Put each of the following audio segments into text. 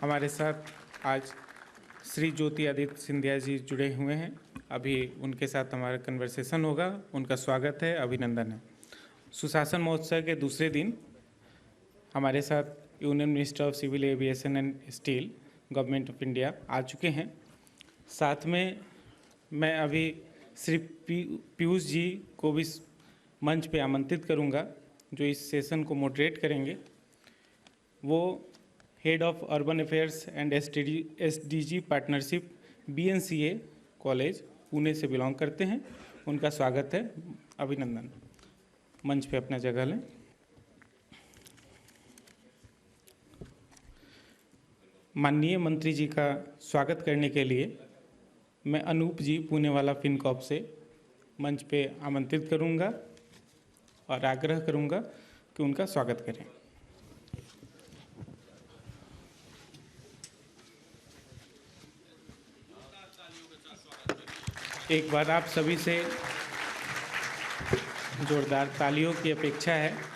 हमारे साथ आज श्री ज्योतिरादित्य सिंधिया जी जुड़े हुए हैं। अभी उनके साथ हमारा कन्वर्सेशन होगा। उनका स्वागत है, अभिनंदन है। सुशासन महोत्सव के दूसरे दिन हमारे साथ union minister of civil aviation and steel, government of India आ चुके हैं। साथ में मैं अभी श्री पीयूष जी को भी मंच पे आमंत्रित करूंगा, जो इस सेशन को मॉडरेट करेंगे। वो head of urban affairs and SDG partnership BNCA college Pune से बिलोंग करते हैं। उनका स्वागत है, अभिनंदन। मंच पे अपना जगह लें। माननीय मंत्री जी का स्वागत करने के लिए मैं अनूप जी पुणे वाला फिनकॉप से मंच पे आमंत्रित करूंगा और आग्रह करूंगा कि उनका स्वागत करें। एक बार आप सभी से जोरदार तालियों की अपेक्षा है।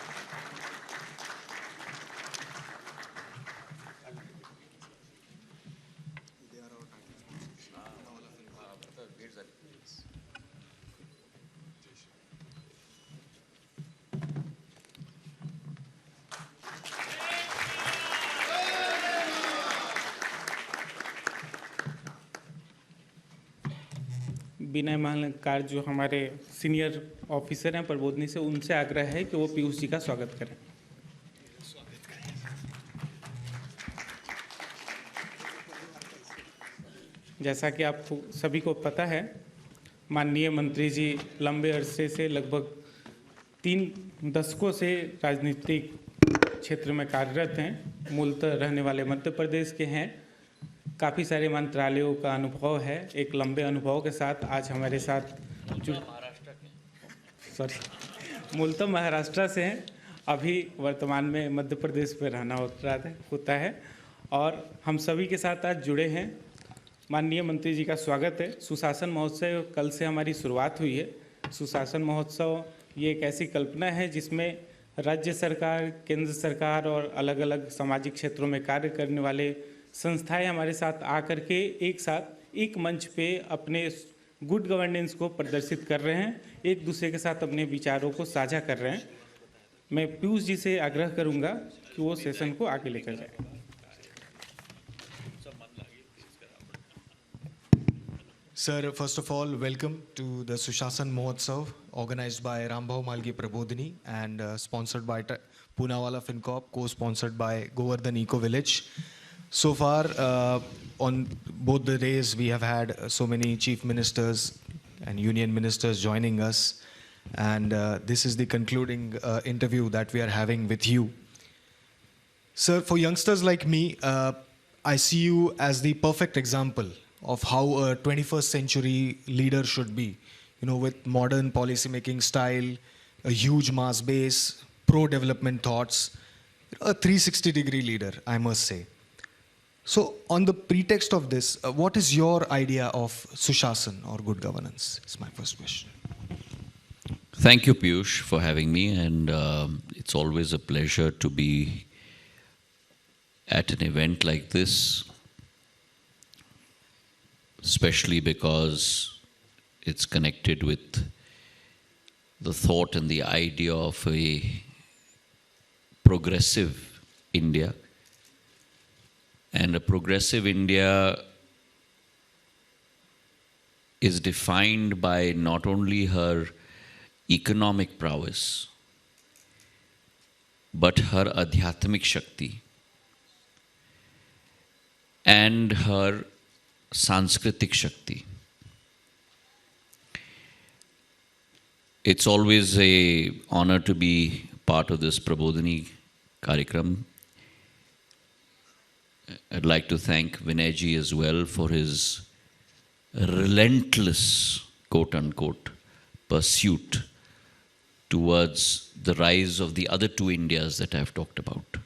विनय महालंकार जो हमारे सीनियर ऑफिसर हैं प्रबोधनी से, उनसे आग्रह है कि वो पीयूष जी का स्वागत करें। जैसा कि आपको सभी को पता है, माननीय मंत्री जी लंबे अरसे से लगभग 3 दशकों से राजनीतिक क्षेत्र में कार्यरत हैं। मूलतः रहने वाले मध्य प्रदेश के हैं। काफ़ी सारे मंत्रालयों का अनुभव है। एक लंबे अनुभव के साथ आज हमारे साथ मूलतः महाराष्ट्र से हैं। अभी वर्तमान में मध्य प्रदेश में रहना होता है और हम सभी के साथ आज जुड़े हैं। माननीय मंत्री जी का स्वागत है। सुशासन महोत्सव कल से हमारी शुरुआत हुई है। सुशासन महोत्सव ये एक ऐसी कल्पना है जिसमें राज्य सरकार, केंद्र सरकार और अलग अलग सामाजिक क्षेत्रों में कार्य करने वाले संस्थाएं हमारे साथ आकर के एक साथ एक मंच पे अपने गुड गवर्नेंस को प्रदर्शित कर रहे हैं, एक दूसरे के साथ अपने विचारों को साझा कर रहे हैं। मैं पीयूष जी से आग्रह करूंगा कि वो सेशन को आगे लेकर जाए। Sir, first of all, welcome to the Sushasan Mahotsav, organized by Rambhau Malgi Prabodhini and sponsored by Poonawala FinCorp, co-sponsored by Govardhan Eco Village. So far, on both the days, we have had so many chief ministers and union ministers joining us. And this is the concluding interview that we are having with you. Sir, for youngsters like me, I see you as the perfect example of how a 21st century leader should be, with modern policy-making style, a huge mass base, pro-development thoughts, a 360-degree leader, I must say. So, on the pretext of this, what is your idea of Sushasan or good governance? Is my first question. Thank you, Piyush, for having me, and it's always a pleasure to be at an event like this, especially because it's connected with the thought and the idea of a progressive India. And a progressive India is defined by not only her economic prowess, but her adhyatmik shakti and her Sanskritik Shakti. It's always an honor to be part of this Prabodhini Karikram. I'd like to thank Vinayji as well for his relentless, quote-unquote, pursuit towards the rise of the other two Indias that I've talked about.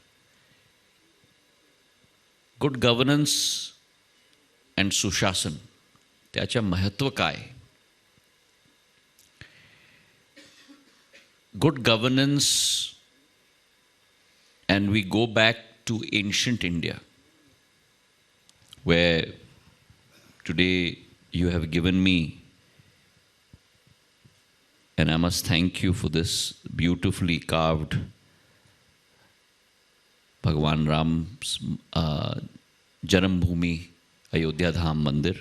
Good governance and Sushasan, त्याचं महत्व काय? Good governance, and we go back to ancient India. where today you have given me, and I must thank you for this beautifully carved Bhagwan Ram's Janam Bhumi Ayodhya Dham Mandir.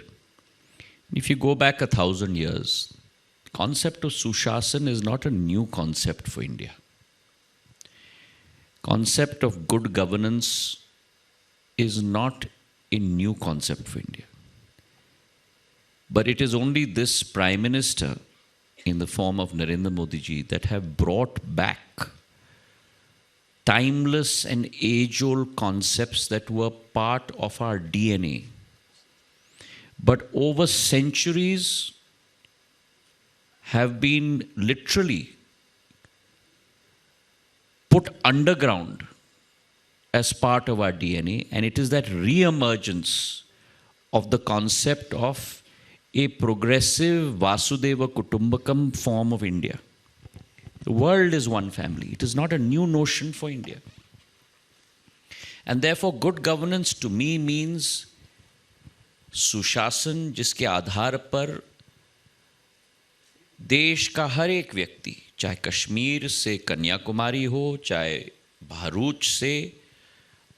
If you go back 1,000 years, the concept of Sushasan is not a new concept for India. Concept of good governance is not a new concept for India. But it is only this Prime Minister in the form of Narendra Modi ji that have brought back timeless and age-old concepts that were part of our DNA. But over centuries have been literally put underground as part of our DNA, and it is that re-emergence of the concept of a progressive Vasudeva Kutumbakam form of India. The world is one family. It is not a new notion for India. And therefore, good governance to me means सुशासन जिसके आधार पर देश का हर एक व्यक्ति, चाहे कश्मीर से कन्याकुमारी हो, चाहे भरूच से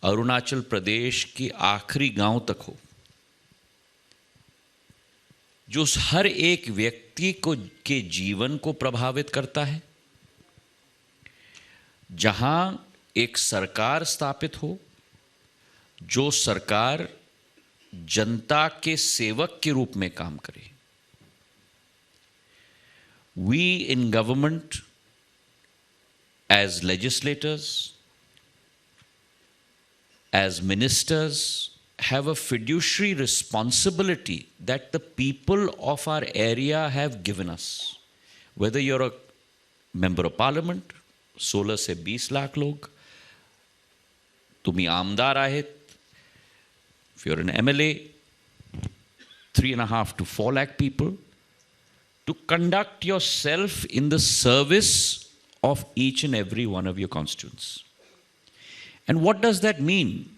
अरुणाचल प्रदेश की आखिरी गांव तक हो, जो हर एक व्यक्ति को के जीवन को प्रभावित करता है, जहां एक सरकार स्थापित हो, जो सरकार जनता के सेवक के रूप में काम करे. We in government, as legislators, as ministers, have a fiduciary responsibility that the people of our area have given us. Whether you're a member of parliament, 16 से 20 लाख लोग, तुम्ही आमदार आहेत, if you're an MLA, 3.5 to 4 lakh people, to conduct yourself in the service of each and every one of your constituents. And what does that mean?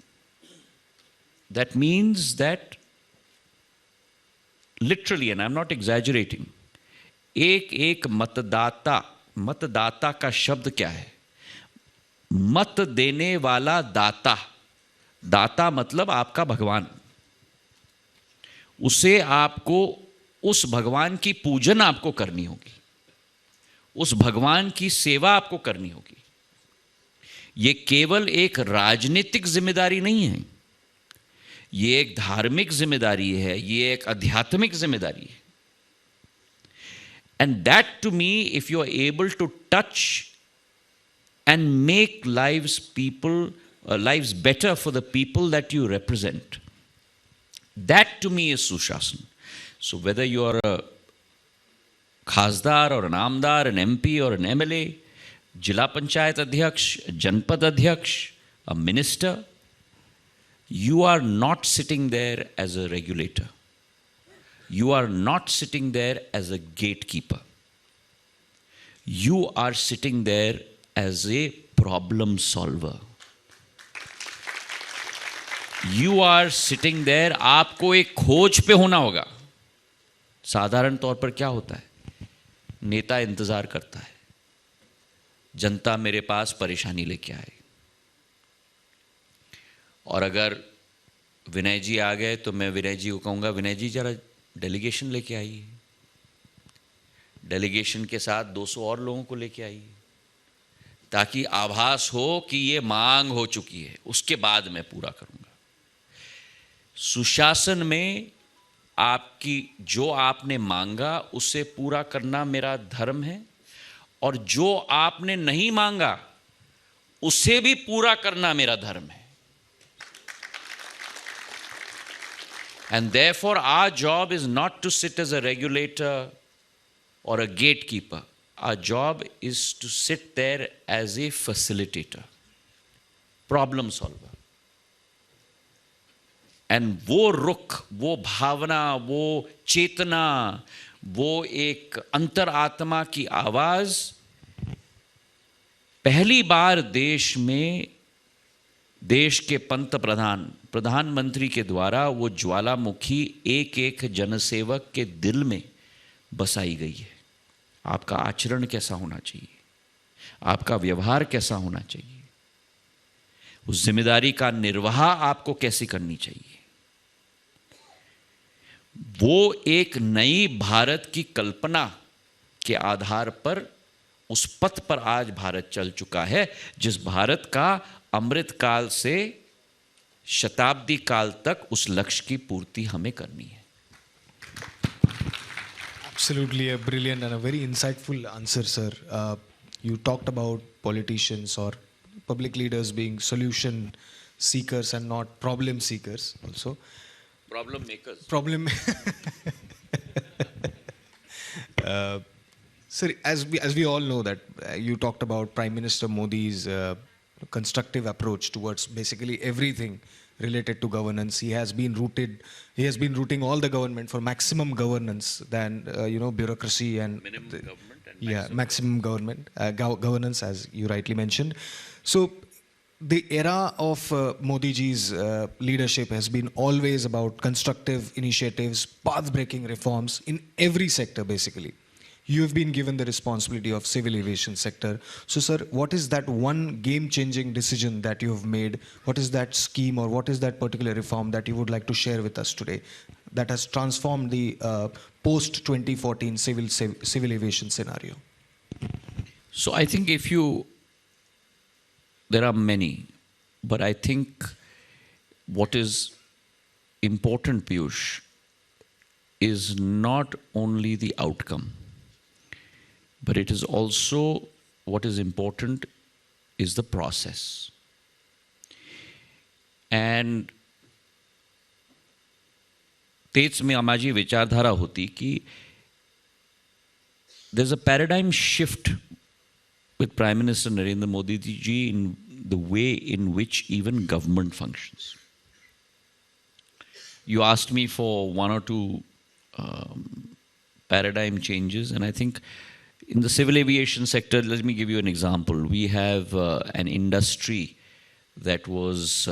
That means that literally, and I'm not exaggerating, एक मतदाता, मतदाता का शब्द क्या है? मत देने वाला दाता. दाता मतलब आपका भगवान. उसे आपको, उस भगवान की पूजन आपको करनी होगी, उस भगवान की सेवा आपको करनी होगी. ये केवल एक राजनीतिक जिम्मेदारी नहीं है, ये एक धार्मिक जिम्मेदारी है, ये एक आध्यात्मिक जिम्मेदारी है. And that to me, if you are able to touch and make lives better for the people that you represent, that to me is Sushasan. So whether you are a Khasdar or an Amdar, an MP or an MLA, Jila Panchayat Adhyaksh, Janpad Adhyaksh, a minister, you are not sitting there as a regulator. You are not sitting there as a gatekeeper. You are sitting there as a problem solver. You are sitting there, आपको एक खोज पे होना होगा. साधारण तौर पर क्या होता है? नेता इंतजार करता है, जनता मेरे पास परेशानी लेके आए. और अगर विनय जी आ गए तो मैं विनय जी को कहूँगा, विनय जी जरा डेलीगेशन लेके आइए, डेलीगेशन के साथ 200 और लोगों को लेके आइए, ताकि आभास हो कि ये मांग हो चुकी है, उसके बाद मैं पूरा करूँगा. सुशासन में आपकी जो आपने मांगा उसे पूरा करना मेरा धर्म है, और जो आपने नहीं मांगा उसे भी पूरा करना मेरा धर्म है. And therefore our job is not to sit as a regulator or a gatekeeper. Our job is to sit there as a facilitator, problem solver. And वो रुख, वो भावना, वो चेतना, वो एक अंतर आत्मा की आवाज पहली बार देश में, देश के प्रधानमंत्री के द्वारा वो ज्वालामुखी एक एक जनसेवक के दिल में बसाई गई है। आपका आचरण कैसा होना चाहिए, आपका व्यवहार कैसा होना चाहिए, उस जिम्मेदारी का निर्वाह आपको कैसे करनी चाहिए, वो एक नई भारत की कल्पना के आधार पर उस पथ पर आज भारत चल चुका है, जिस भारत का अमृत काल से शताब्दी काल तक उस लक्ष्य की पूर्ति हमें करनी है। Absolutely a brilliant and a very insightful answer, sir. You talked about politicians or public leaders being solution seekers and not problem seekers also. Problem makers. Problem. Sir, as we all know that you talked about Prime Minister Modi's constructive approach towards basically everything related to governance. He has been rooting all the government for maximum governance than bureaucracy and Minimum government and maximum government governance, as you rightly mentioned. So the era of Modi ji's leadership has been always about constructive initiatives, path-breaking reforms in every sector basically. You have been given the responsibility of civil aviation sector. So sir, what is that one game-changing decision that you have made? What is that scheme or what is that particular reform that you would like to share with us today that has transformed the post-2014 civil aviation scenario? So I think there are many, but I think what is important, Piyush, is not only the outcome, but it is also what is important is the process. And तेच में माझी विचारधारा होती कि there's a paradigm shift with Prime Minister Narendra Modi ji in the way in which even government functions. You asked me for one or two paradigm changes, and I think in the civil aviation sector, let me give you an example. We have an industry that was,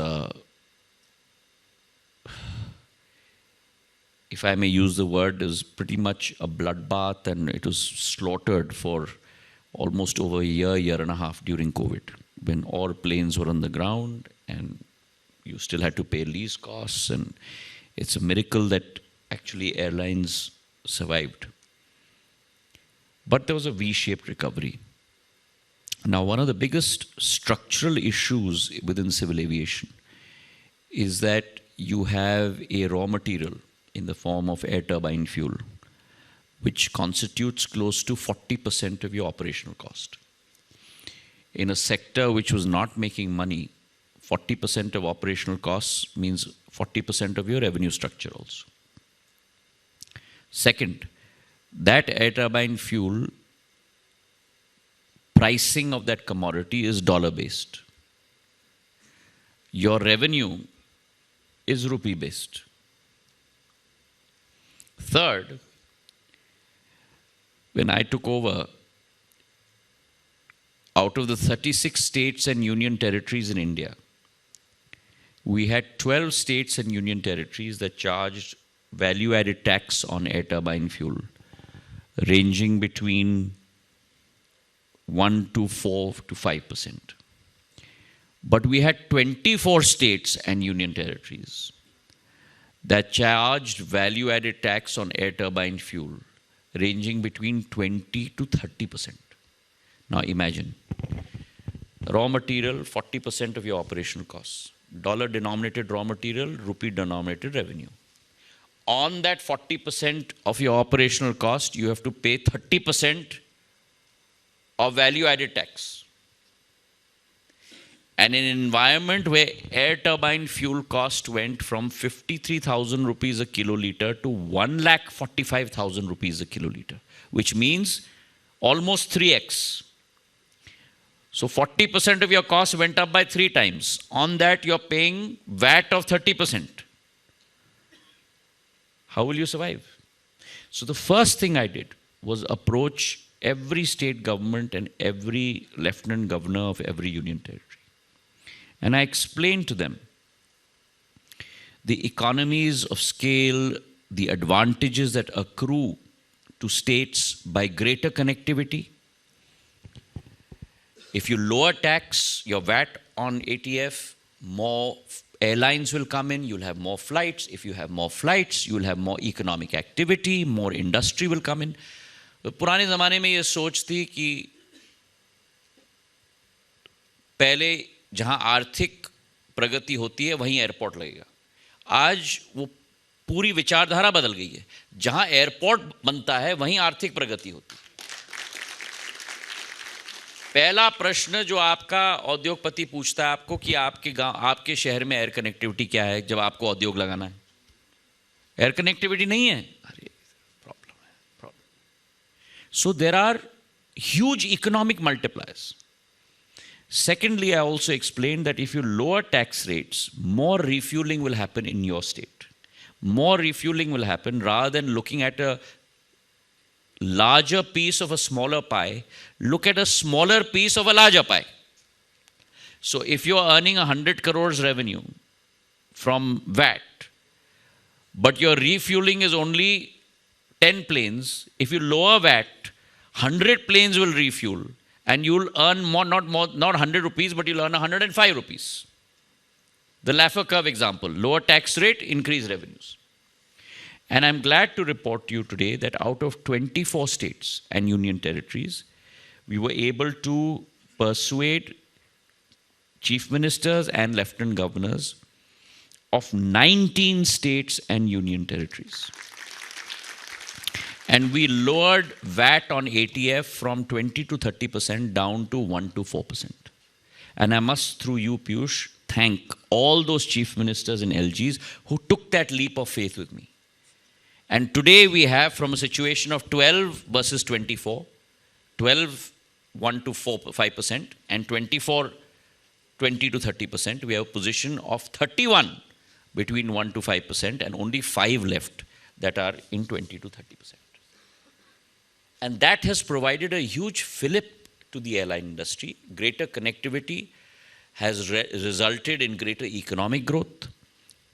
if I may use the word, is pretty much a bloodbath, and it was slaughtered for almost over a year and a half during COVID, when all planes were on the ground and you still had to pay lease costs, and it's a miracle that actually airlines survived. But there was a V-shaped recovery. Now, one of the biggest structural issues within civil aviation is that you have a raw material in the form of air turbine fuel, which constitutes close to 40% of your operational cost. In a sector which was not making money, 40% of operational costs means 40% of your revenue structure also. Second, that air turbine fuel, pricing of that commodity is dollar-based. Your revenue is rupee-based. Third, when I took over, out of the 36 states and union territories in India, we had 12 states and union territories that charged value-added tax on air turbine fuel, ranging between 1 to 4 to 5%. But we had 24 states and union territories that charged value-added tax on air turbine fuel, ranging between 20 to 30%. Now imagine, raw material, 40% of your operational costs. Dollar-denominated raw material, rupee-denominated revenue. On that 40% of your operational cost, you have to pay 30% of value-added tax. And in an environment where air turbine fuel cost went from 53,000 rupees a kiloliter to 1,45,000 rupees a kiloliter, which means almost 3x. So 40% of your cost went up by 3 times. On that, you're paying VAT of 30%. How will you survive? So the first thing I did was approach every state government and every lieutenant governor of every union territory. And I explained to them the economies of scale, the advantages that accrue to states by greater connectivity. If you lower tax, your VAT on ATF, more airlines will come in, you'll have more flights. If you have more flights, you'll have more economic activity, more industry will come in. तो पुराने ज़माने में ये सोच थी कि पहले जहाँ आर्थिक प्रगति होती है वहीं एयरपोर्ट लगेगा. आज वो पूरी विचारधारा बदल गई है. जहाँ एयरपोर्ट बनता है वहीं आर्थिक प्रगति होती है. पहला प्रश्न जो आपका उद्योगपति पूछता है आपको कि आपके गांव, आपके शहर में एयर कनेक्टिविटी क्या है जब आपको उद्योग लगाना है. एयर कनेक्टिविटी नहीं है, अरे प्रॉब्लम है, problem. So there are huge economic multipliers. Secondly, I also explained that if you lower tax rates, more refueling will happen in your state. More refueling will happen rather than looking at a larger piece of a smaller pie, look at a smaller piece of a larger pie. So if you're earning 100 crores revenue from VAT, but your refueling is only 10 planes, if you lower VAT, 100 planes will refuel and you'll earn not 100 rupees, but you'll earn 105 rupees. The Laffer curve example, lower tax rate, increase revenues. And I'm glad to report to you today that out of 24 states and union territories, we were able to persuade chief ministers and lieutenant governors of 19 states and union territories. And we lowered VAT on ATF from 20 to 30% down to 1 to 4%. And I must, through you, Piyush, thank all those chief ministers and LGs who took that leap of faith with me. And today we have, from a situation of 12 versus 24, 12, 1 to 4, 5%, and 24, 20 to 30%, we have a position of 31 between 1 to 5%, and only 5 left that are in 20 to 30%. And that has provided a huge fillip to the airline industry. Greater connectivity has resulted in greater economic growth.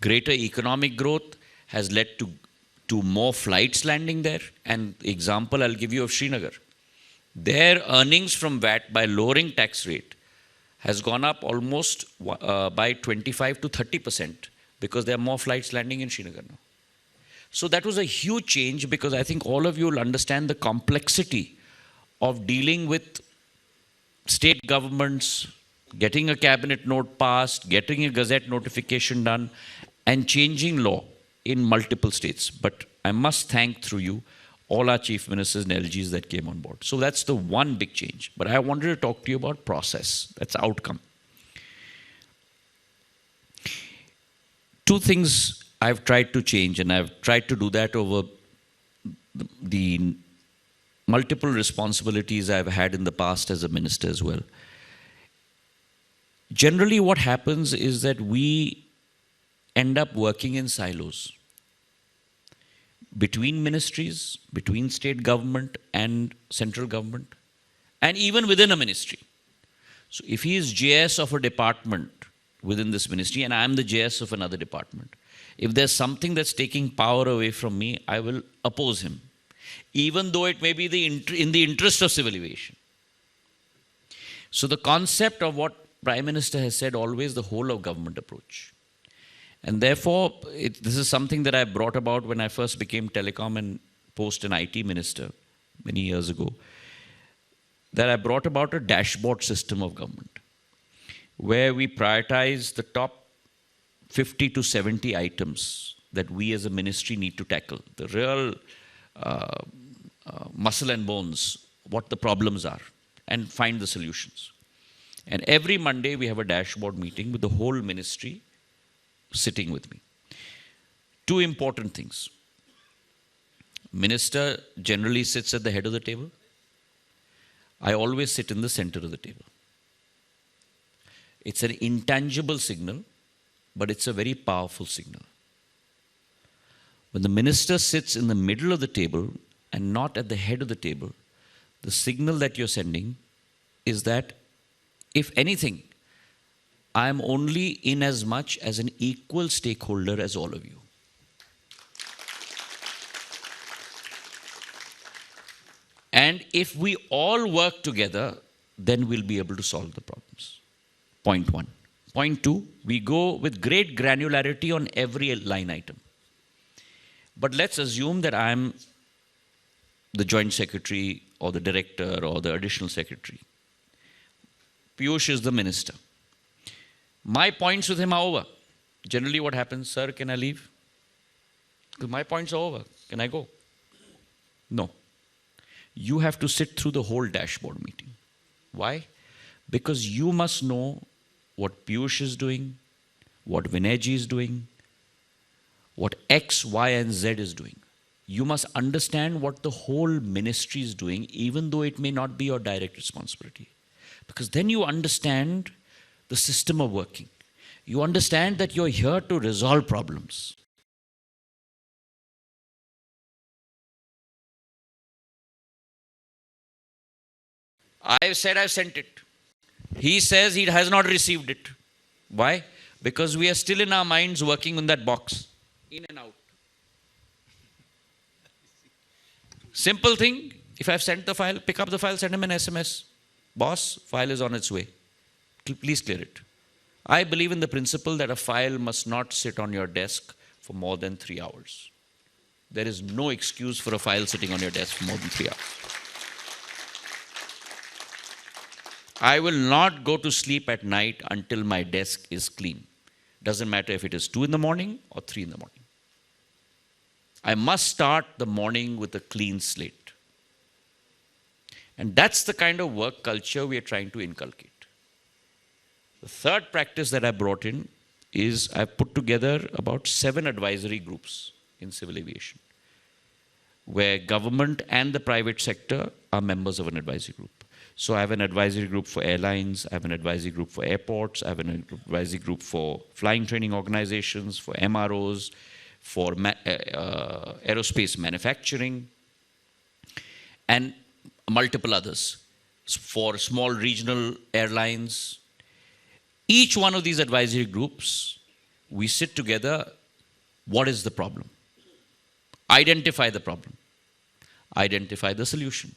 Greater economic growth has led to more flights landing there. And example I'll give you of Srinagar. Their earnings from VAT by lowering tax rate has gone up almost by 25 to 30% because there are more flights landing in Srinagar now. So that was a huge change, because I think all of you will understand the complexity of dealing with state governments, getting a cabinet note passed, getting a gazette notification done, and changing law in multiple states. But I must thank, through you, all our chief ministers and LGs that came on board. So that's the one big change. But I wanted to talk to you about process. That's outcome. Two things I've tried to change, and I've tried to do that over the multiple responsibilities I've had in the past as a minister as well. Generally, what happens is that we end up working in silos between ministries, between state government and central government, and even within a ministry. So if he is JS of a department within this ministry and I'm the JS of another department, if there's something that's taking power away from me, I will oppose him, even though it may be in the interest of civil aviation. So the concept of what Prime Minister has said, always the whole of government approach. And therefore, this is something that I brought about when I first became telecom and post an IT minister many years ago, that I brought about a dashboard system of government, where we prioritize the top 50 to 70 items that we as a ministry need to tackle, the real muscle and bones, what the problems are, and find the solutions. And every Monday we have a dashboard meeting with the whole ministry sitting with me. Two important things. Minister generally sits at the head of the table. I always sit in the center of the table. It's an intangible signal, but it's a very powerful signal. When the minister sits in the middle of the table and not at the head of the table, the signal that you're sending is that, if anything, I am only in as much as an equal stakeholder as all of you. And if we all work together, then we'll be able to solve the problems. Point one. Point two, we go with great granularity on every line item. But let's assume that I'm the joint secretary or the director or the additional secretary. Piyush is the minister. My points with him are over. Generally what happens, sir, can I leave? Because my points are over. Can I go? No. You have to sit through the whole dashboard meeting. Why? Because you must know what Piyush is doing, what Vinayji is doing, what X, Y, and Z is doing. You must understand what the whole ministry is doing, even though it may not be your direct responsibility. Because then you understand the system of working. You understand that you're here to resolve problems. I've said I've sent it. He says he has not received it. Why? Because we are still in our minds working on that box. In and out. Simple thing. If I've sent the file, pick up the file, send him an SMS. Boss, file is on its way. Please clear it. I believe in the principle that a file must not sit on your desk for more than 3 hours. There is no excuse for a file sitting on your desk for more than 3 hours. I will not go to sleep at night until my desk is clean. Doesn't matter if it is 2 in the morning or 3 in the morning. I must start the morning with a clean slate. And that's the kind of work culture we are trying to inculcate. The third practice that I brought in is I've put together about 7 advisory groups in civil aviation, where government and the private sector are members of an advisory group. So I have an advisory group for airlines, I have an advisory group for airports, I have an advisory group for flying training organizations, for MROs, for aerospace manufacturing, and multiple others, for small regional airlines. Each one of these advisory groups, we sit together, what is the problem? Identify the problem. Identify the solution.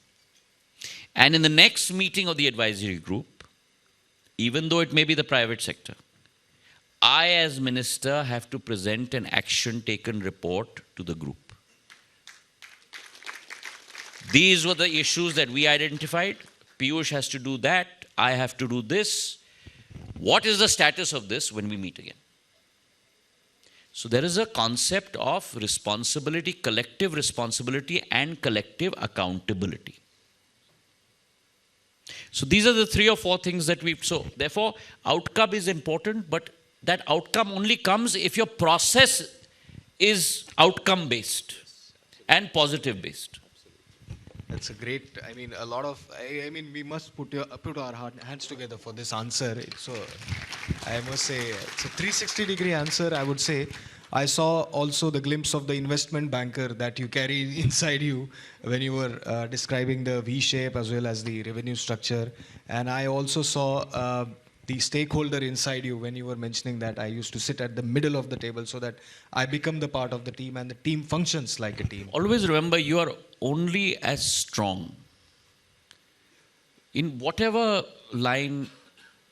And in the next meeting of the advisory group, even though it may be the private sector, I as minister have to present an action taken report to the group. These were the issues that we identified. Piyush has to do that. I have to do this. What is the status of this when we meet again? So there is a concept of responsibility, collective responsibility and collective accountability. So these are the 3 or 4 things that so therefore outcome is important, but that outcome only comes if your process is outcome based and positive based. That's a great, I mean, a lot of, I mean, we must put our hands together for this answer. So I must say, it's a 360-degree answer, I would say. I saw also the glimpse of the investment banker that you carry inside you when you were describing the V shape as well as the revenue structure. And I also saw the stakeholder inside you when you were mentioning that I used to sit at the middle of the table so that I become the part of the team and the team functions like a team. Always remember, you are only as strong in whatever line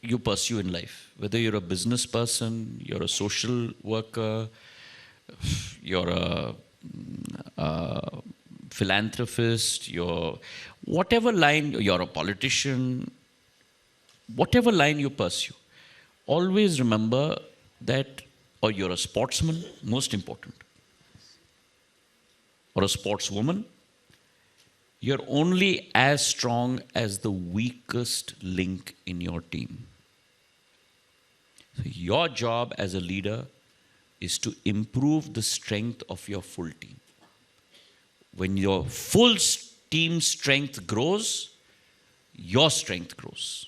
you pursue in life, whether you're a business person, you're a social worker, you're a philanthropist, you're whatever line, you're a politician, whatever line you pursue, always remember that, or you're a sportsman, most important, or a sportswoman, you're only as strong as the weakest link in your team. So your job as a leader is to improve the strength of your full team. When your full team strength grows, your strength grows.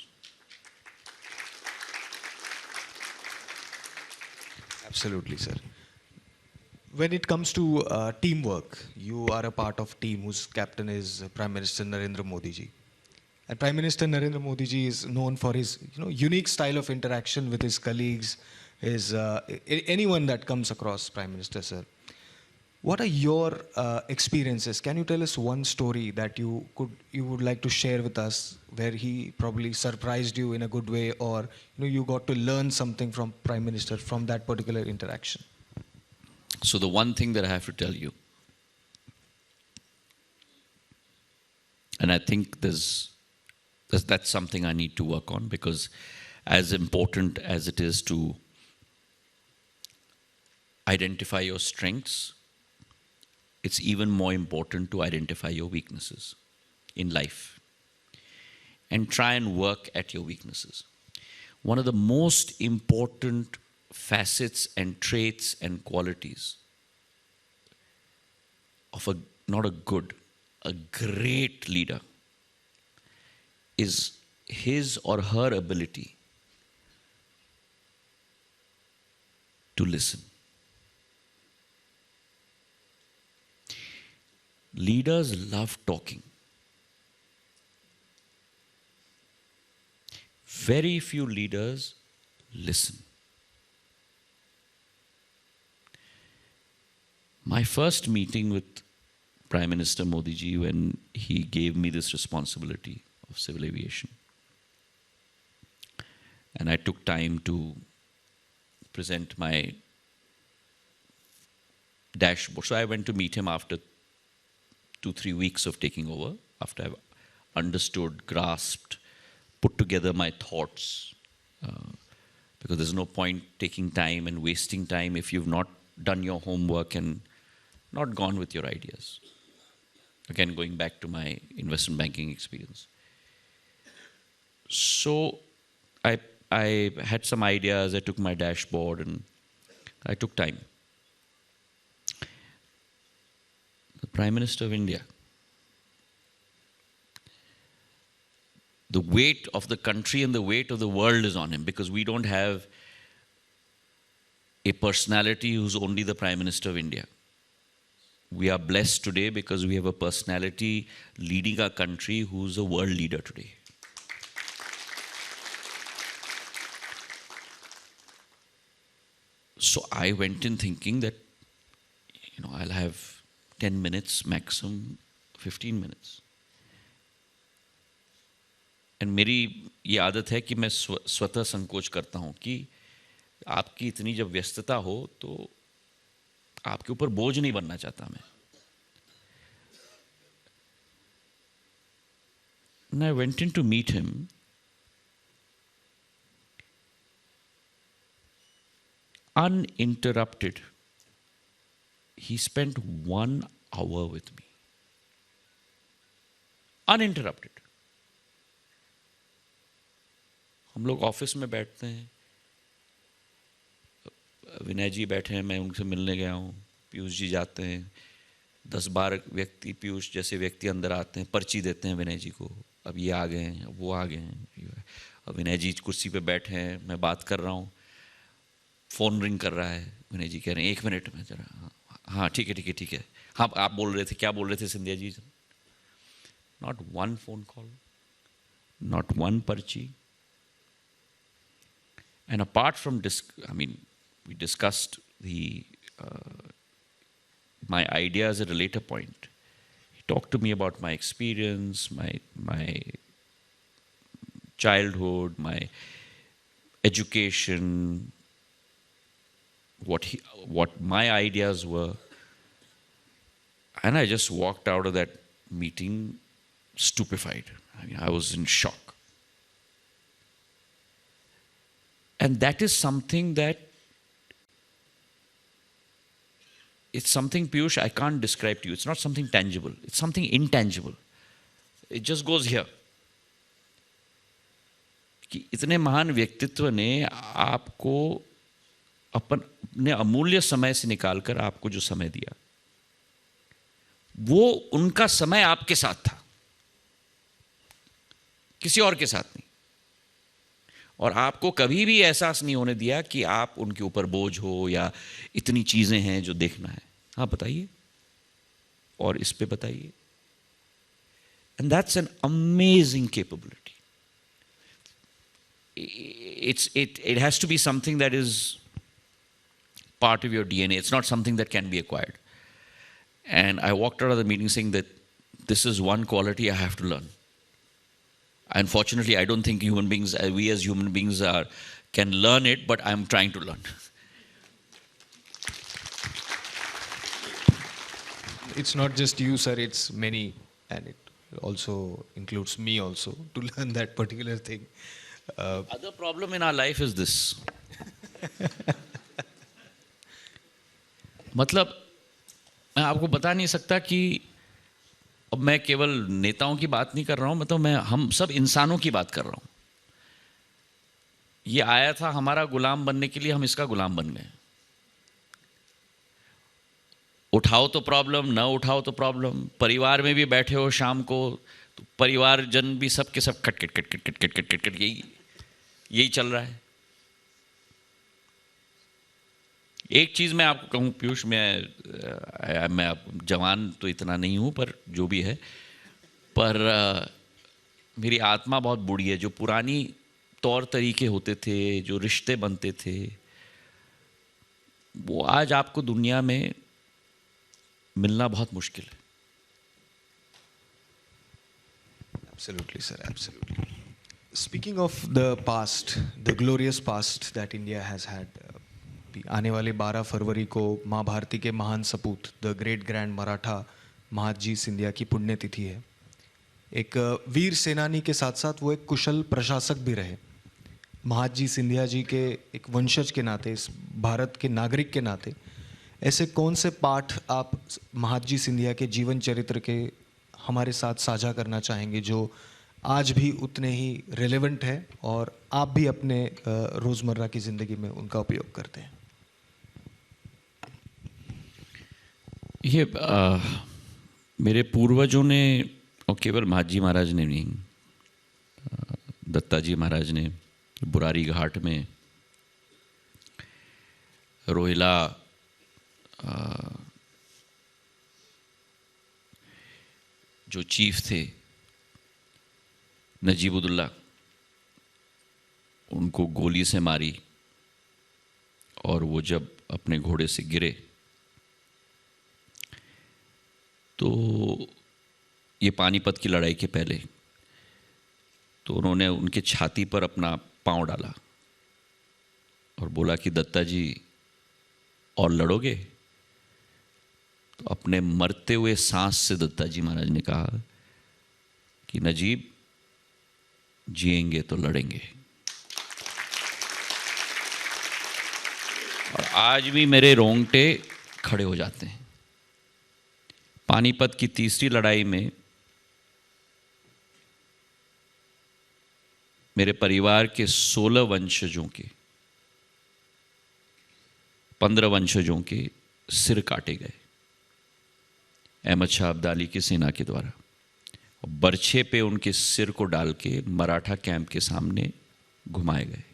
Absolutely, sir. When it comes to teamwork, you are a part of team whose captain is Prime Minister Narendra Modi ji. Prime Minister Narendra Modi ji is known for his unique style of interaction with his colleagues, his anyone that comes across Prime Minister sir. What are your experiences? Can you tell us one story that you would like to share with us, where he probably surprised you in a good way, or you got to learn something from Prime Minister from that particular interaction? So the one thing that I have to tell you, and I think that's something I need to work on, because as important as it is to identify your strengths, it's even more important to identify your weaknesses in life and try and work at your weaknesses. One of the most important facets and traits and qualities of a great leader is his or her ability to listen. Leaders love talking. Very few leaders listen. My first meeting with Prime Minister Modi ji, when he gave me this responsibility of civil aviation, and I took time to present my dashboard. So I went to meet him after 2-3 weeks of taking over, after I've understood, grasped, put together my thoughts, because there's no point taking time and wasting time if you've not done your homework and not gone with your ideas. Again, going back to my investment banking experience. So I had some ideas, I took my dashboard and I took time. The Prime Minister of India, the weight of the country and the weight of the world is on him, because we don't have a personality who's only the Prime Minister of India. We are blessed today because we have a personality leading our country who's a world leader today. So I went in thinking that, I'll have 10 minutes, maximum 15 minutes. And मेरी ये आदत है कि मैं स्वतः संकोच करता हूँ कि आपकी इतनी जब व्यस्तता हो तो आपके ऊपर बोझ नहीं बनना चाहता मैं. And I went in to meet him. Uninterrupted. He spent 1 hour with me. Uninterrupted. हम लोग ऑफिस में बैठते हैं, विनय जी बैठे हैं, मैं उनसे मिलने गया हूँ, पीयूष जी जाते हैं, 10-12 व्यक्ति पीयूष जैसे व्यक्ति अंदर आते हैं, पर्ची देते हैं विनय जी को, अब ये आ गए हैं, अब वो आ गए हैं, अब विनय जी कुर्सी पे बैठे हैं, मैं बात कर रहा हूँ, फ़ोन रिंग कर रहा है, विनय जी कह रहे हैं 1 मिनट में जरा, हाँ ठीक है, हाँ आप बोल रहे थे, क्या बोल रहे थे Scindia ji? Not one phone call, not one पर्ची. And apart from we discussed my ideas at a later point. He talked to me about my experience, my childhood, my education, what my ideas were. And I just walked out of that meeting stupefied. I was in shock. And that is something it's something, Piyush, I can't describe to you. It's not something tangible. It's something intangible. It just goes here. कि इतने महान व्यक्तित्व ने आपको अपने अमूल्य समय से निकालकर आपको जो समय दिया, वो उनका समय आपके साथ था, किसी और के साथ नहीं. और आपको कभी भी एहसास नहीं होने दिया कि आप उनके ऊपर बोझ हो या इतनी चीज़ें हैं जो देखना है. हाँ बताइए, और इस पे बताइए. And that's an amazing capability. It has to be something that is part of your DNA. It's not something that can be acquired. And I walked out of the meeting saying that this is one quality I have to learn. Unfortunately, I don't think human beings, we as human beings can learn it, but I'm trying to learn. It's not just you, sir, it's many, and it also includes me also, to learn that particular thing. Other problem in our life is this. मतलब मैं आपको बता नहीं सकता कि अब मैं केवल नेताओं की बात नहीं कर रहा हूं, मतलब मैं हम सब इंसानों की बात कर रहा हूं. ये आया था हमारा गुलाम बनने के लिए, हम इसका गुलाम बन गए. उठाओ तो प्रॉब्लम, ना उठाओ तो प्रॉब्लम. परिवार में भी बैठे हो शाम को तो परिवारजन भी सब के सब खट खट खट खट खट खट खट खट यही चल रहा है. एक चीज़ मैं आपको कहूँ पीयूष, मैं जवान तो इतना नहीं हूँ, पर जो भी है, पर मेरी आत्मा बहुत बूढ़ी है. जो पुरानी तौर तरीके होते थे, जो रिश्ते बनते थे, वो आज आपको दुनिया में मिलना बहुत मुश्किल है. Absolutely, sir, absolutely. Speaking of the past, the glorious past that India has had, आने वाले 12 फरवरी को माँ भारती के महान सपूत the great grand Maratha Mahadji Scindia की पुण्यतिथि है. एक वीर सेनानी के साथ साथ वो एक कुशल प्रशासक भी रहे. महादजी सिंधिया जी के एक वंशज के नाते, इस भारत के नागरिक के नाते, ऐसे कौन से पाठ आप महादजी सिंधिया के जीवन चरित्र के हमारे साथ साझा करना चाहेंगे जो आज भी उतने ही रेलेवेंट है और आप भी अपने रोज़मर्रा की ज़िंदगी में उनका उपयोग करते हैं? ये मेरे पूर्वजों ने, और केवल महादजी महाराज ने नहीं, दत्ताजी महाराज ने बुरारी घाट में रोहिला जो चीफ थे नजीबुद्दौला, उनको गोली से मारी और वो जब अपने घोड़े से गिरे तो ये पानीपत की लड़ाई के पहले, तो उन्होंने उनके छाती पर अपना पांव डाला और बोला कि दत्ता जी और लड़ोगे? तो अपने मरते हुए सांस से दत्ता जी महाराज ने कहा कि नजीब, जिएंगे तो लड़ेंगे. और आज भी मेरे रोंगटे खड़े हो जाते हैं. पानीपत की तीसरी लड़ाई में मेरे परिवार के 16 वंशजों के, 15 वंशजों के सिर काटे गए अहमद शाह अब्दाली की सेना के द्वारा. और बरछे पे उनके सिर को डाल के मराठा कैंप के सामने घुमाए गए.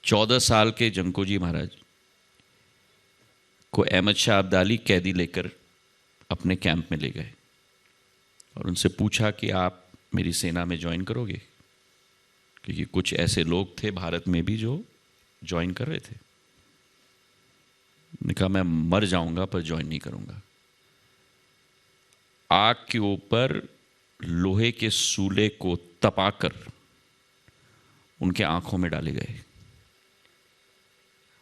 14 साल के जंकोजी महाराज को अहमद शाह अब्दाली कैदी लेकर अपने कैंप में ले गए और उनसे पूछा कि आप मेरी सेना में ज्वाइन करोगे? क्योंकि कुछ ऐसे लोग थे भारत में भी जो ज्वाइन कर रहे थे. ने कहा मैं मर जाऊंगा पर ज्वाइन नहीं करूंगा. आग के ऊपर लोहे के सूले को तपाकर उनके आंखों में डाले गए.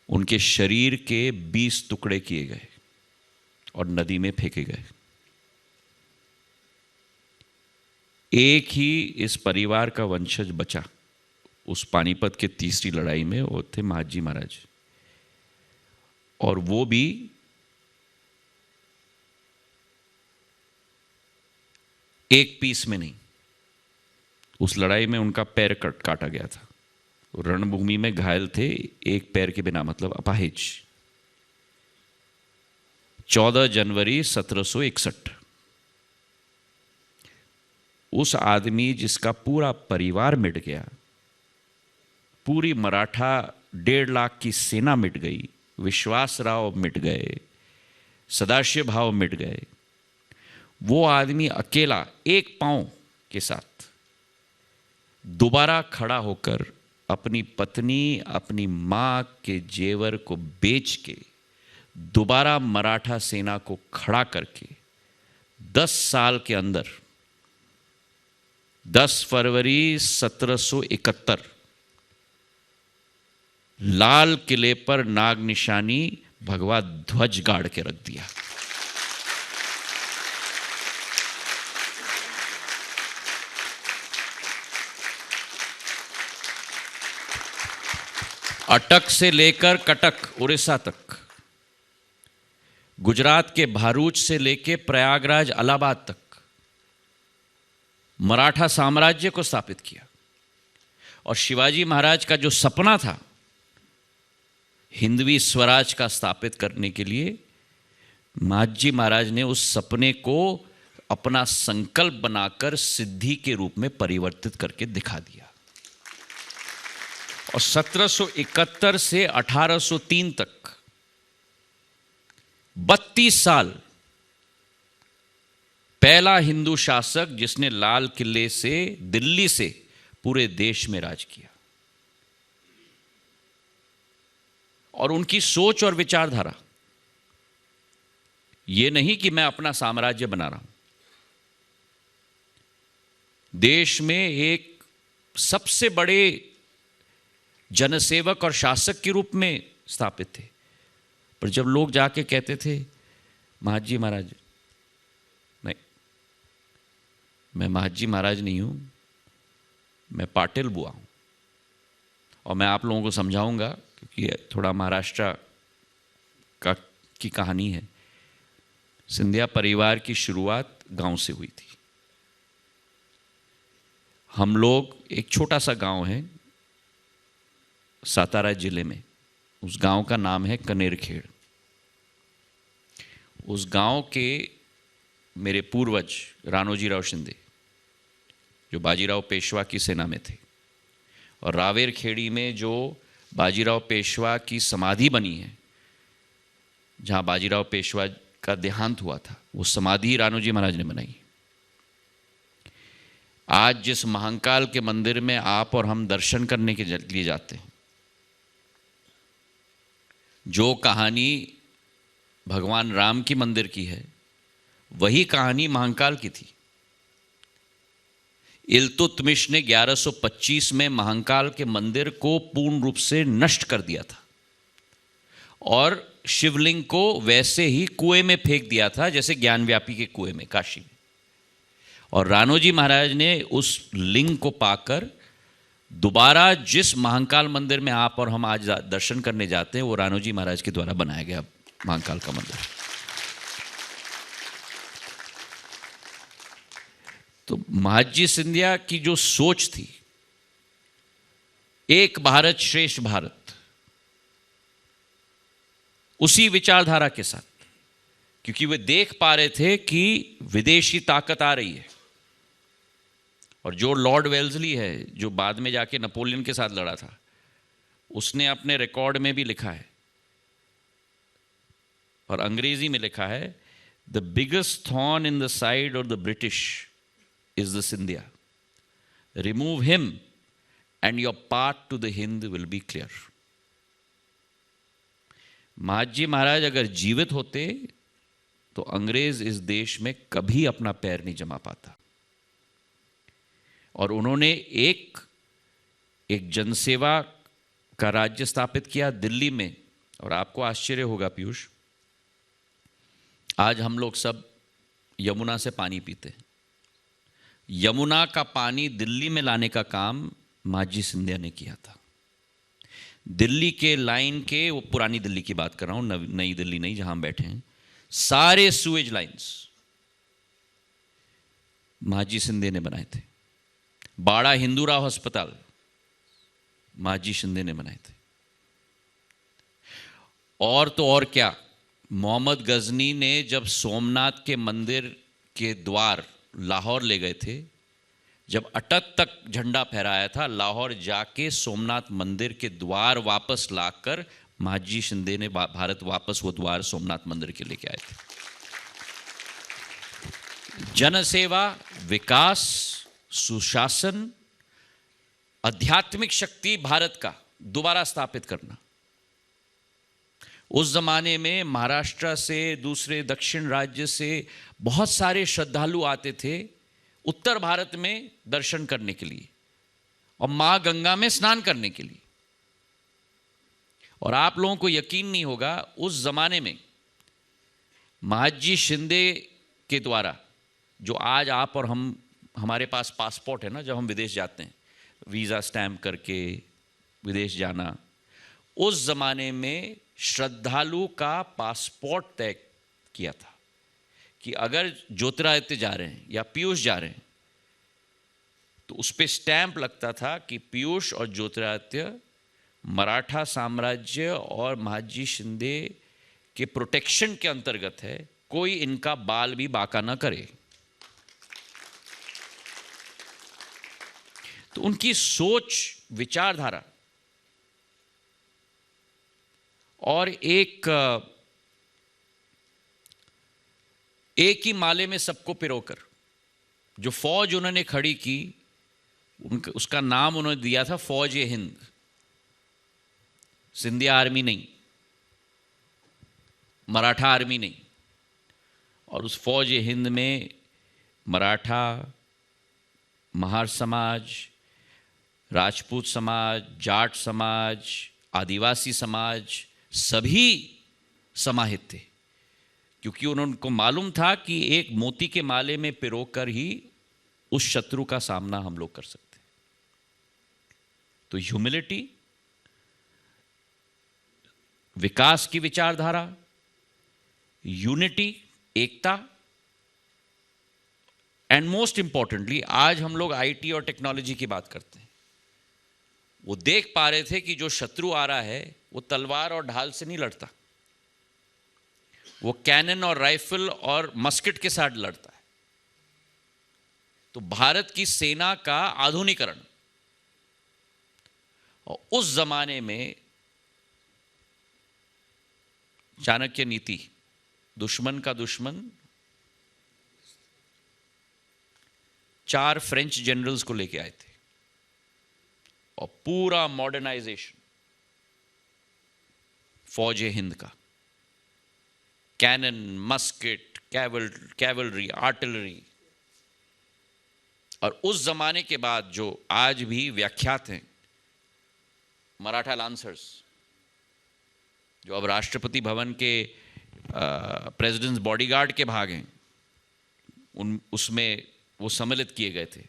उनके शरीर के 20 टुकड़े किए गए और नदी में फेंके गए. एक ही इस परिवार का वंशज बचा उस पानीपत के तीसरी लड़ाई में, वो थे महादजी महाराज. और वो भी एक पीस में नहीं, उस लड़ाई में उनका पैर काटा गया था. रणभूमि में घायल थे, एक पैर के बिना, मतलब अपाहिज. 14 जनवरी 1761 उस आदमी जिसका पूरा परिवार मिट गया, पूरी मराठा 1.5 लाख की सेना मिट गई, विश्वासराव मिट गए, सदाशिव भाव मिट गए। वो आदमी अकेला एक पांव के साथ दोबारा खड़ा होकर अपनी पत्नी, अपनी मां के जेवर को बेच के दोबारा मराठा सेना को खड़ा करके 10 साल के अंदर 10 फरवरी 1771 लाल किले पर नाग निशानी भगवा ध्वज गाड़ के रख दिया। अटक से लेकर कटक उड़ीसा तक, गुजरात के भारूच से लेकर प्रयागराज इलाहाबाद तक मराठा साम्राज्य को स्थापित किया। और शिवाजी महाराज का जो सपना था हिंदवी स्वराज का स्थापित करने के लिए, महाजी महाराज ने उस सपने को अपना संकल्प बनाकर सिद्धि के रूप में परिवर्तित करके दिखा दिया। और 1771 से 1803 तक 32 साल पहला हिंदू शासक जिसने लाल किले से, दिल्ली से पूरे देश में राज किया। और उनकी सोच और विचारधारा यह नहीं कि मैं अपना साम्राज्य बना रहा हूं, देश में एक सबसे बड़े जनसेवक और शासक के रूप में स्थापित थे। पर जब लोग जाके कहते थे महाजी महाराज, नहीं, मैं महाजी महाराज नहीं हूं, मैं पाटिल बुआ हूं। और मैं आप लोगों को समझाऊंगा क्योंकि थोड़ा महाराष्ट्र की कहानी है। सिंधिया परिवार की शुरुआत गांव से हुई थी। हम लोग, एक छोटा सा गांव है सातारा जिले में, उस गांव का नाम है कनेरखेड़। उस गांव के मेरे पूर्वज राणोजीराव शिंदे जो बाजीराव पेशवा की सेना में थे, और रावेर खेड़ी में जो बाजीराव पेशवा की समाधि बनी है, जहां बाजीराव पेशवा का देहांत हुआ था, वो समाधि राणोजी महाराज ने बनाई। आज जिस महाकाल के मंदिर में आप और हम दर्शन करने के लिए जाते हैं, जो कहानी भगवान राम की मंदिर की है, वही कहानी महाकाल की थी। इल्तुतमिश ने 1125 में महाकाल के मंदिर को पूर्ण रूप से नष्ट कर दिया था और शिवलिंग को वैसे ही कुएं में फेंक दिया था जैसे ज्ञानव्यापी के कुएं में काशी में। और राणोजी महाराज ने उस लिंग को पाकर दोबारा जिस महाकाल मंदिर में आप और हम आज दर्शन करने जाते हैं, वो राणोजी महाराज के द्वारा बनाया गया महाकाल का मंदिर। तो महाजी सिंधिया की जो सोच थी, एक भारत श्रेष्ठ भारत, उसी विचारधारा के साथ, क्योंकि वे देख पा रहे थे कि विदेशी ताकत आ रही है। और जो लॉर्ड वेल्सली है, जो बाद में जाके नेपोलियन के साथ लड़ा था, उसने अपने रिकॉर्ड में भी लिखा है और अंग्रेजी में लिखा है, the biggest thorn in the side of the British is the Scindia. Remove him and your path to the Hind will be clear. Mahaji महाराज अगर जीवित होते तो अंग्रेज इस देश में कभी अपना पैर नहीं जमा पाता। और उन्होंने एक जनसेवा का राज्य स्थापित किया दिल्ली में। और आपको आश्चर्य होगा पीयूष, आज हम लोग सब यमुना से पानी पीते हैं। यमुना का पानी दिल्ली में लाने का काम महाजी सिंधिया ने किया था। दिल्ली के लाइन के, वो पुरानी दिल्ली की बात कर रहा हूं, नई दिल्ली नहीं जहां हम बैठे हैं, सारे सुएज लाइंस महाजी सिंधिया ने बनाए थे। बाड़ा हिंदूराव अस्पताल महाजी सिंधिया ने बनाए थे। और तो और क्या, मोहम्मद गजनी ने जब सोमनाथ के मंदिर के द्वार लाहौर ले गए थे, जब अटक तक झंडा फहराया था, लाहौर जाके सोमनाथ मंदिर के द्वार वापस लाकर महाजी शिंदे ने भारत वापस वो द्वार सोमनाथ मंदिर के लेके आए थे। जनसेवा, विकास, सुशासन, आध्यात्मिक शक्ति भारत का दोबारा स्थापित करना। उस जमाने में महाराष्ट्र से, दूसरे दक्षिण राज्य से बहुत सारे श्रद्धालु आते थे उत्तर भारत में दर्शन करने के लिए और मां गंगा में स्नान करने के लिए। और आप लोगों को यकीन नहीं होगा, उस जमाने में महाजी शिंदे के द्वारा, जो आज आप और हमारे पास पासपोर्ट है ना, जब हम विदेश जाते हैं वीज़ा स्टैम्प करके विदेश जाना, उस जमाने में श्रद्धालु का पासपोर्ट तय किया था कि अगर ज्योतिरादित्य जा रहे हैं या पीयूष जा रहे हैं तो उस पर स्टैंप लगता था कि पीयूष और ज्योतिरादित्य मराठा साम्राज्य और महाजी शिंदे के प्रोटेक्शन के अंतर्गत है, कोई इनका बाल भी बाका ना करे। तो उनकी सोच, विचारधारा और एक ही माले में सबको पिरोकर जो फौज उन्होंने खड़ी की, उसका नाम उन्होंने दिया था फौज-ए-हिंद। सिंधिया आर्मी नहीं, मराठा आर्मी नहीं। और उस फौज-ए-हिंद में मराठा, महार समाज, राजपूत समाज, जाट समाज, आदिवासी समाज सभी समाहित थे, क्योंकि उनको मालूम था कि एक मोती के माले में पिरोकर ही उस शत्रु का सामना हम लोग कर सकते हैं। तो ह्यूमिलिटी, विकास की विचारधारा, unity, Ekta, and most importantly आज हम लोग आईटी और टेक्नोलॉजी की बात करते हैं। वो देख पा रहे थे कि जो शत्रु आ रहा है वो तलवार और ढाल से नहीं लड़ता, वो कैनन और राइफल और मस्केट के साथ लड़ता है। तो भारत की सेना का आधुनिकीकरण, और उस जमाने में चाणक्य नीति, दुश्मन का दुश्मन, 4 फ्रेंच जनरल्स को लेके आए थे और पूरा मॉडर्नाइजेशन फौज-ए-हिंद का, कैनन, मस्केट, कैवलरी, आर्टिलरी। और उस जमाने के बाद जो आज भी व्याख्यात हैं, मराठा लांसर्स, जो अब राष्ट्रपति भवन के प्रेसिडेंट्स बॉडीगार्ड के भाग हैं, उसमें वो सम्मिलित किए गए थे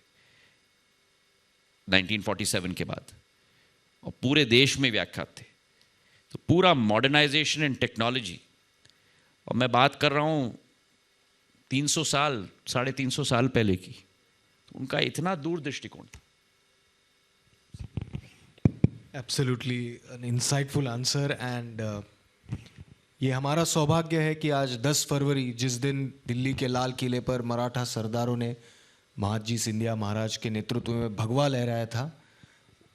1947 के बाद और पूरे देश में व्याख्यात थे। तो पूरा मॉडर्नाइजेशन एंड टेक्नोलॉजी, और मैं बात कर रहा हूँ 300 साल, 350 साल पहले की, तो उनका इतना दूर दृष्टिकोण था। Absolutely an insightful answer. And ये हमारा सौभाग्य है कि आज 10 फरवरी, जिस दिन दिल्ली के लाल किले पर मराठा सरदारों ने महाजी सिंधिया महाराज के नेतृत्व में भगवा लहराया था,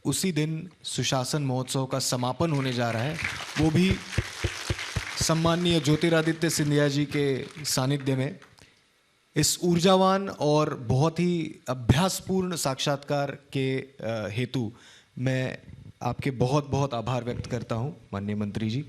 उसी दिन सुशासन महोत्सव का समापन होने जा रहा है, वो भी सम्माननीय ज्योतिरादित्य सिंधिया जी के सानिध्य में। इस ऊर्जावान और बहुत ही अभ्यासपूर्ण साक्षात्कार के हेतु मैं आपके बहुत बहुत आभार व्यक्त करता हूं माननीय मंत्री जी।